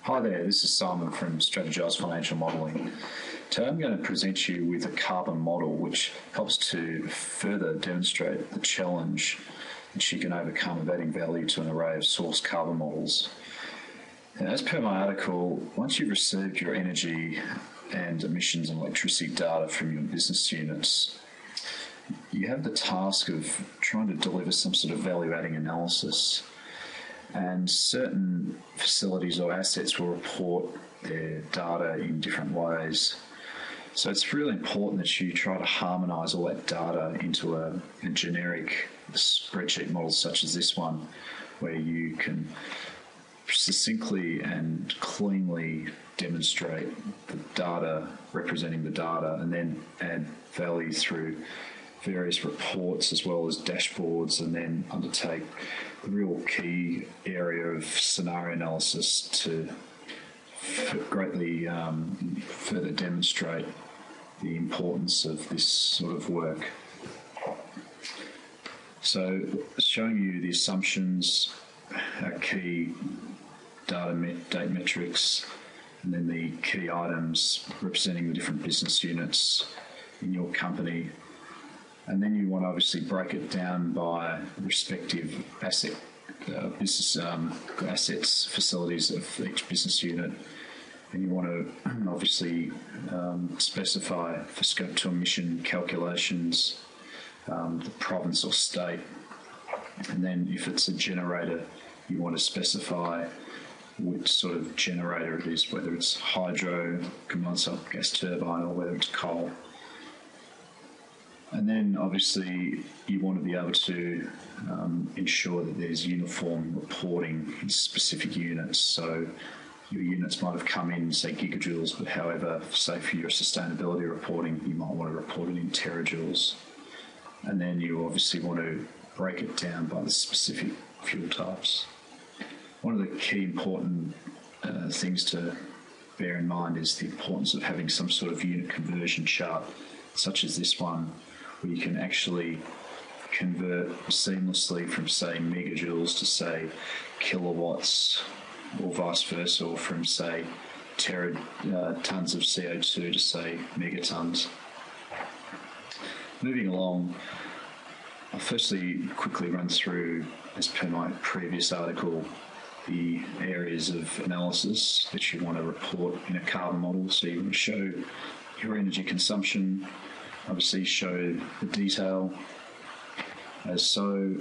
Hi there, this is Simon from Strategise Financial Modelling. Today I'm going to present you with a carbon model which helps to further demonstrate the challenge that you can overcome of adding value to an array of source carbon models. Now, as per my article, once you've received your energy and emissions and electricity data from your business units, you have the task of trying to deliver some sort of value-adding analysis. And certain facilities or assets will report their data in different ways. So it's really important that you try to harmonise all that data into a generic spreadsheet model such as this one, where you can succinctly and cleanly demonstrate the data, representing the data, and then add value through various reports as well as dashboards, and then undertake the real key area of scenario analysis to greatly further demonstrate the importance of this sort of work. So showing you the assumptions, our key data date metrics, and then the key items representing the different business units in your company. And then you want to obviously break it down by respective business assets, facilities of each business unit. And you want to obviously specify for scope 2 emission calculations the province or state. And then if it's a generator, you want to specify which sort of generator it is, whether it's hydro, condenser, gas turbine, or whether it's coal. And then obviously you want to be able to ensure that there's uniform reporting in specific units. So your units might have come in, say, gigajoules, but however, say for your sustainability reporting, you might want to report it in terajoules. And then you obviously want to break it down by the specific fuel types. One of the key important things to bear in mind is the importance of having some sort of unit conversion chart, such as this one, where you can actually convert seamlessly from, say, megajoules to, say, kilowatts, or vice versa, or from, say, tons of CO2 to, say, megatons. Moving along, I'll firstly quickly run through, as per my previous article, the areas of analysis that you want to report in a carbon model. So you want to show your energy consumption, obviously show the detail, as so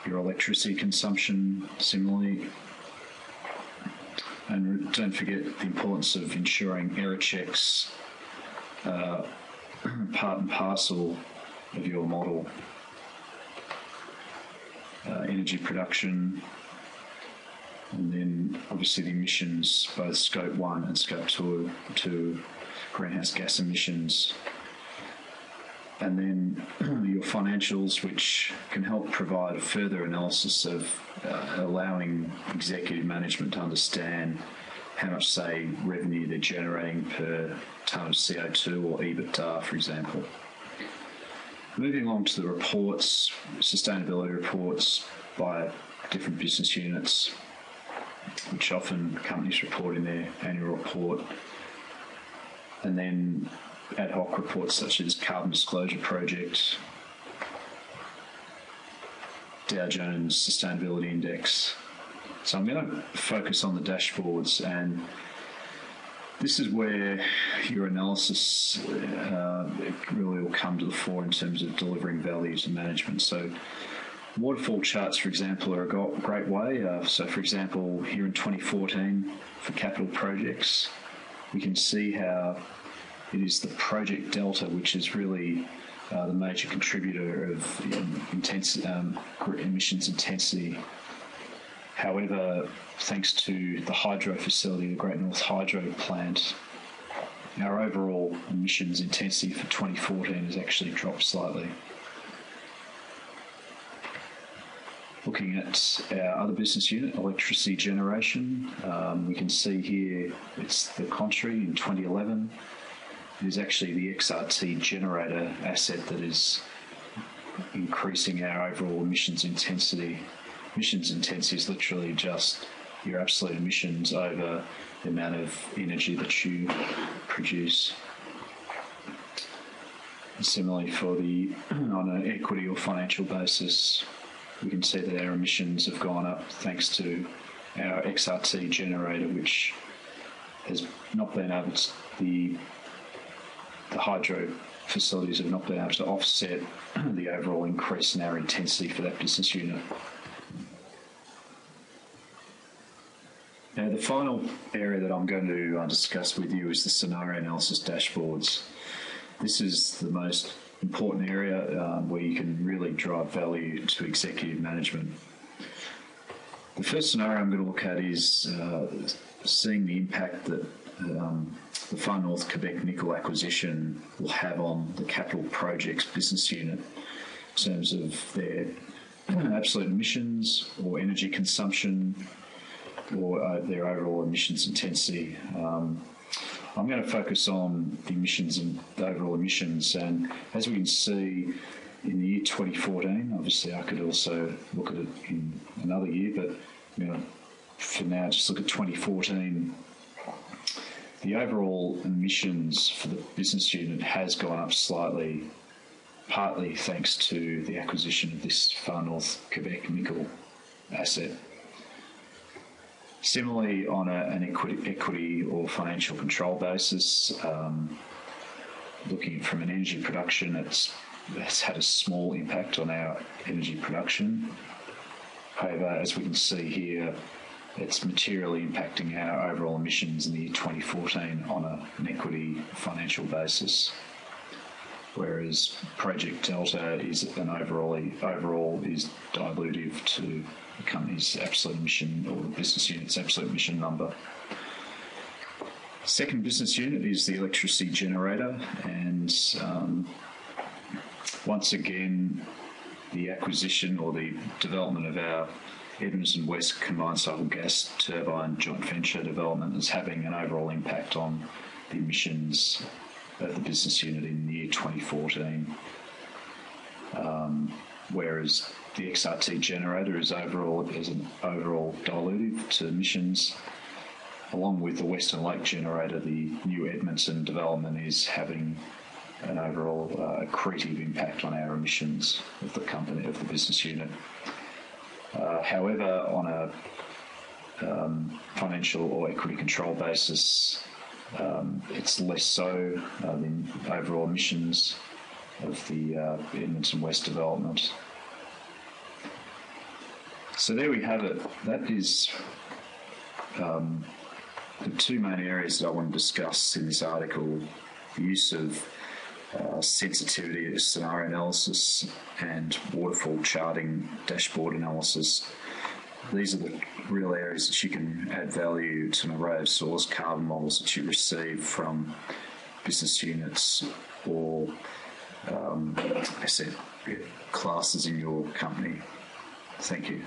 your electricity consumption similarly, and don't forget the importance of ensuring error checks part and parcel of your model. Energy production, and then obviously the emissions, both scope 1 and scope 2 greenhouse gas emissions. And then your financials, which can help provide a further analysis of allowing executive management to understand how much, say, revenue they're generating per tonne of CO2 or EBITDA, for example. Moving along to the reports, sustainability reports by different business units, which often companies report in their annual report. And then ad hoc reports such as Carbon Disclosure Project, Dow Jones Sustainability Index. So I'm going to focus on the dashboards, and this is where your analysis really will come to the fore in terms of delivering value to management. So waterfall charts, for example, are a great way. So for example, here in 2014 for capital projects, we can see how it is the project delta which is really the major contributor of emissions intensity. However, thanks to the hydro facility, the Great North Hydro Plant, our overall emissions intensity for 2014 has actually dropped slightly. Looking at our other business unit, electricity generation, we can see here it's the contrary in 2011. It is actually the XRT generator asset that is increasing our overall emissions intensity. Emissions intensity is literally just your absolute emissions over the amount of energy that you produce. Similarly, on an equity or financial basis, we can see that our emissions have gone up thanks to our XRT generator, which has not been able to, the hydro facilities have not been able to offset the overall increase in our intensity for that business unit. Now, the final area that I'm going to discuss with you is the scenario analysis dashboards. This is the most important area where you can really drive value to executive management. The first scenario I'm going to look at is seeing the impact that the Far North Quebec nickel acquisition will have on the capital projects business unit in terms of their absolute emissions or energy consumption or their overall emissions intensity. I'm going to focus on the emissions and the overall emissions, and as we can see in the year 2014, obviously I could also look at it in another year, but I'm going to, for now, just look at 2014. The overall emissions for the business unit has gone up slightly, partly thanks to the acquisition of this Far North Quebec nickel asset. Similarly, on an equity or financial control basis, looking from an energy production, it's had a small impact on our energy production. However, as we can see here, it's materially impacting our overall emissions in the year 2014 on an equity financial basis, whereas Project Delta is an overall is dilutive to the company's absolute emission or the business unit's absolute emission number. Second business unit is the electricity generator, and once again, the acquisition or the development of our Edmonton West combined cycle gas turbine joint venture development is having an overall impact on the emissions of the business unit in the year 2014, whereas the XRT generator is an overall dilutive to emissions. Along with the Western Lake generator, the new Edmonton development is having an overall accretive impact on our emissions of the company, of the business unit. However, on a financial or equity control basis, it's less so than overall emissions of the Edmonton West development. So there we have it. That is the two main areas that I want to discuss in this article: the use of sensitivity scenario analysis and waterfall charting dashboard analysis. These are the real areas that you can add value to an array of source carbon models that you receive from business units or asset classes in your company. Thank you.